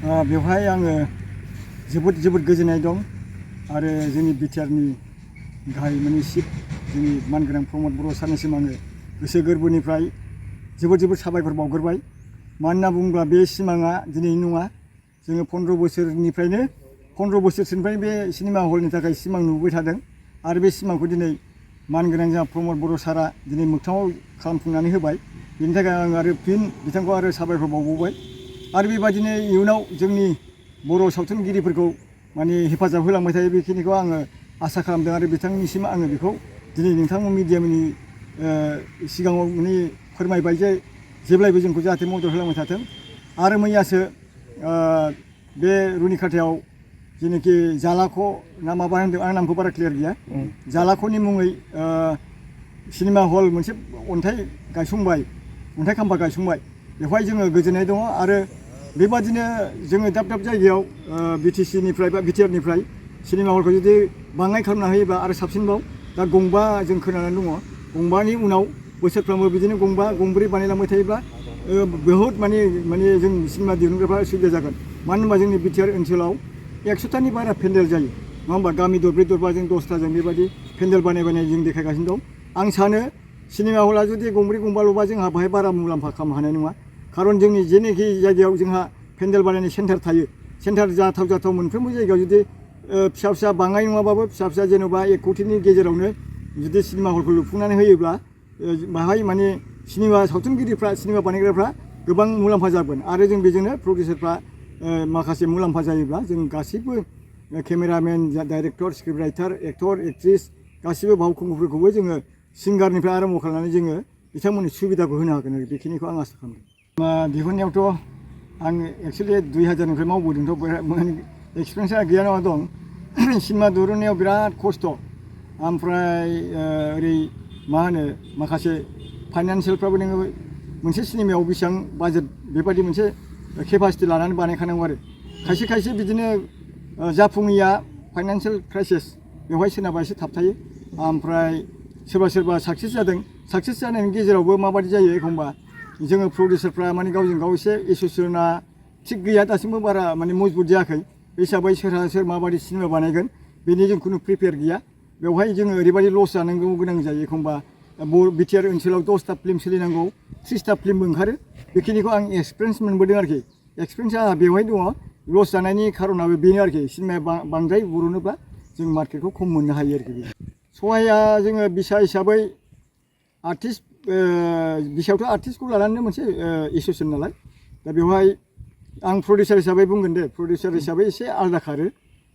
बेवहाय आङो जोबोद गोजोननाय दं आरो जोंनि बिटिआरनि गाहाय माने चिफ जोंनि मानगोनां प्रमद बर' सारनिसिम आङो गोसो गोरबोनिफ्राय जोबोद साबायखर बावग्रोबाय। मानो होनना बुङोब्ला बे सिमाङा दिनैनि नङा, जोङो 15 बोसोरसोनिफ्राय बे सिनेमा हलनि थाखाय सिमां नुबोबाय थादों आरो बे सिमांखौ दिनै मानगोनां जोंहा प्रमद बर' सारा दिनै मोगथाङाव खालामफुंनानै होबाय। बेनि थाखाय आं आरो फिन बिथांखौ आरो साबायखर बावबावबाय आरो बेबायदिनो इयुनाव जोंनि बर' सावथुनगिरिफोरखौ माने हेफाजाब होलांबाय थायो बेखिनिखौ आङो आसा खालामदों आरो बिथांनिसिम आङो बेखौ दिनै नोंथांमोन मिडियानि सिगाङाव माने फोरमायबाय जे जेब्लायबो जोंखौ जाहाथे मदद होलांबाय थाथों। आरो मैयासो बे रुनिखाथायाव जेनाखि जालाख' ना माबा होनदों आं नामखौ बारा क्लियार गैया, जालाख'नि मुङै सिनेमा हल मोनसे अन्थाइ खाम्फा गायसंबाय। बेवहाय जोङो गोजोननाय दङ आरो बेबादिनो जोङो दाब जायगायाव बिटिसिनिफ्राय बा बिटिआरनिफ्राय सिनेमा हलखौ जुदि बाङाय खालामना होयोबा आरो साबसिनबाव। दा 5 जों खोनानानै दङ, 5नि उनाव बोसोरफ्रोमबो बिदिनो 5-6 बानायलांबाय थायोब्ला बहुद माने जों सिनेमा दिहुनग्राफ्रा सुबिदा जागोन। मानो होनबा जोंनि बिटिआर ओनसोलाव 100टानि बारा पेन्डेल जायो, नङा होमबा? गामि दरब्रै दरबाजों 10टाजों बेबायदि पेन्डेल बानायनाय जों देखायगासिनो दं। आं सानो सिनेमा हला जुदि 5-6ल'बा जोंहा बाहाय बारा मुलाम्फा खालामनो हानाय नङा। खारन जोंनि जेनाखि जायगायाव जोंहा पेन्डेल बानायनाय सेन्टार थायो, सेन्टार जाथाव मोनफ्रोमबो जायगायाव जुदि फिसा बाङाय नङाबाबो फिसा जेन'बा 1 कौटिनि गेजेरावनो जुदि सिनेमा हलखौ लुफुंनानै होयोब्ला बाहाय माने सावथुनगिरिफ्रा सिनेमा बानायग्राफ्रा गोबां मुलाम्फा जागोन आरो जों बेजोंनो प्रडिउसारफ्रा माखासे मुलाम्फा जायोब्ला जों गासैबो cameramen, director, script writer, actor, actress गासैबो फावखुंगुरफोरखौबो जोङो सिंगारनिफ्राय आरम्भ खालामनानै जोङो बिथांमोननो सुबिदाखौ होनो हागोन आरो बेखिनिखौ आं आसा खालामदों। दिहुननायावथ' आं एक्सुवेलि 2000निफ्राय मावबोदोंथ' एक्सपिरियेन्सआ गैया नङा दं। सिनेमा दिहुननायाव बिराद खस्थ', ओमफ्राय ओरै मा होनो माखासे फाइनान्सियेलफ्राबो नोङो मोनसे सिनेमायाव बेसेबां बाजेट बेबायदि मोनसे केपासिटि लानानै बानायखानांगौ आरो खायसे बिदिनो जाफुङैया फाइनान्सियेल क्राइसिस, बेवहाय सोरनाबा एसे थाबथायो। ओमफ्राय सोरबा साक्सेस जादों। साक्सेस जानायनि गेजेरावबो माबायदि जायो एखमबा जोङो प्रडिउसारफ्रा माने गावजों गाव एसे एस'सियेसना थिग गैया, दासिमबो बारा माने मजबुत जायाखै। बे हिसाबै सोर माबायदि सिनेमा बानायगोन बेनि जों खुनु प्रिपेयार गैया। बेवहाय जोङो ओरैबायदि लस जानांगौ गोनां जायो एखमबा बिटिआर ओनसोलाव 10टा फिल्म सोलिनांगौ 30टा फिल्मबो ओंखारो। बेखिनिखौ आं एक्सपिरियेन्स मोनबोदों आरोखि। एक्सपिरियेन्सआ बेवहाय दङ। लस जानायनि खारनाबो बेनो आरोखि, सिनेमाया बांद्राय बर'नोब्ला जों मार्केटखौ खम मोननो हायो आरोखि। सहायआ जोङो बिसा हिसाबै आर्टिस्ट बिसायावथ' आर्टिस्टखौ लानानैनो मोनसे एस'सियेसन नालाय, दा बेवहाय आं प्रडिउसार हिसाबै बुंगोन दे, प्रडिउसार हिसाबै एसे आलादा खारो,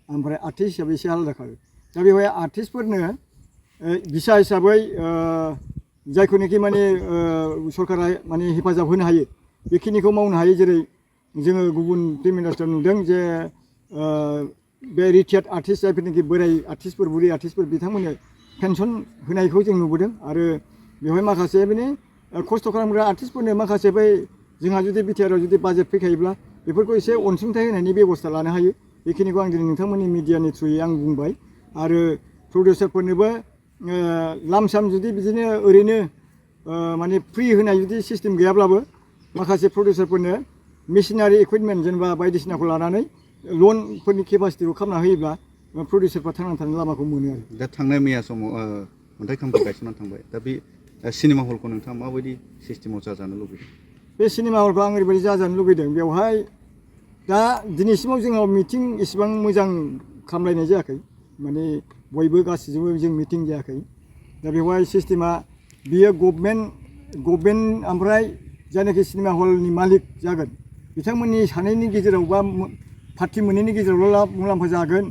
ओमफ्राय आर्टिस्ट हिसाबै एसे आलादा खारो। दा बेवहाय आर्टिस्टफोरनो बिसा हिसाबै जायखौनाखि माने सरकारा माने हेफाजाब होनो हायो बेखिनिखौ मावनो हायो। जेरै जोङो गुबुन फिल्म इन्डास्ट्रियाव नुदों जे बे रिटायार्ड आर्टिस्ट जायफोरनाखि बोराय आर्टिस्टफोर, बुरै आर्टिस्टफोर बिथांमोननो पेनसन होनायखौ जों नुबोदों। आरो बेवहाय माखासे माने खस्थ' खालामग्रा आर्टिस्टफोरनो माखासे बै जोंहा जुदि बिटिआराव जुदि बाजेट फैखायोब्ला बेफोरखौ एसे अनसुंथाइ होनायनि बेब'स्था लानो हायो। बेखिनिखौ आं दिनै नोंथांमोननि मिडियानि थ्रुयै आं बुंबाय। आरो प्रडिउसारफोरनोबो लामसाम जुदि बिदिनो ओरैनो माने फ्रि होनाय जुदि सिस्टेम गैयाब्लाबो माखासे प्रडिउसारफोरनो मेसिनारि इकुइपमेन्ट जेनेबा बायदिसिनाखौ लानानै लनफोरनि केपासिटिखौ खालामना होयोब्ला प्रडिउसारफ्रा थांनानै थानायनि लामाखौ मोनो आरो। दा थांनाय मैया समाव अन्थाइ खाम्फा गायसननानै थांबाय। दा बे सिनेमा हलखौ नोंथाङा माबायदि सिस्टेमाव जाजानो लुबैदों? बे सिनेमा हलखौ आं ओरैबायदि जाजानो लुबैदों, बेवहाय दा दिनैसिमाव जोंनाव मिटिं इसेबां मोजां खालामलायनाय जायाखै, माने बयबो गासैजोंबो जों मिटिं जायाखै। दा बेवहाय सिस्टेमा बियो गभर्नमेन्ट ओमफ्राय जायनाखि सिनेमा हलनि मालिक जागोन बिथांमोननि सानैनि गेजेराव बा पार्टि मोननैनि गेजेरावल' मुलाम्फा जागोन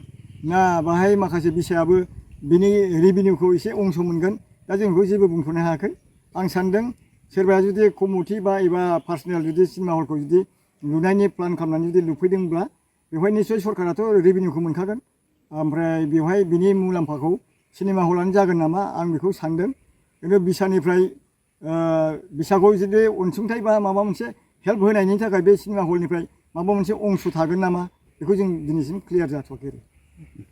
ना बाहाय माखासे बिसायाबो बिनि रेभिनिउखौ एसे अंश मोनगोन, दा जों बेखौ जेबो बुंथ'नो हायाखै। आं सानदों सोरबाया जुदि कमिटि एबा पार्सनेल जुदि सिनेमा हलखौ जुदि लुनायनि प्लान खालामनानै जुदि लुफैदोंब्ला बेवहाय निस्सय सरकाराथ' रेभिनिउखौ मोनखागोन। ओमफ्राय बेवहाय बिनि मुलाम्फाखौ सिनेमा हलानो जागोन नामा आं बेखौ सानदों। खिन्थु बिसाखौ जुदि अनसुंथाइ बा माबा मोनसे हेल्प होनायनि थाखाय बे सिनेमा हलनिफ्राय माबा मोनसे अंश थागोन नामा बेखौ जों दिनैसिम क्लियार जाथ'वाखै आरो।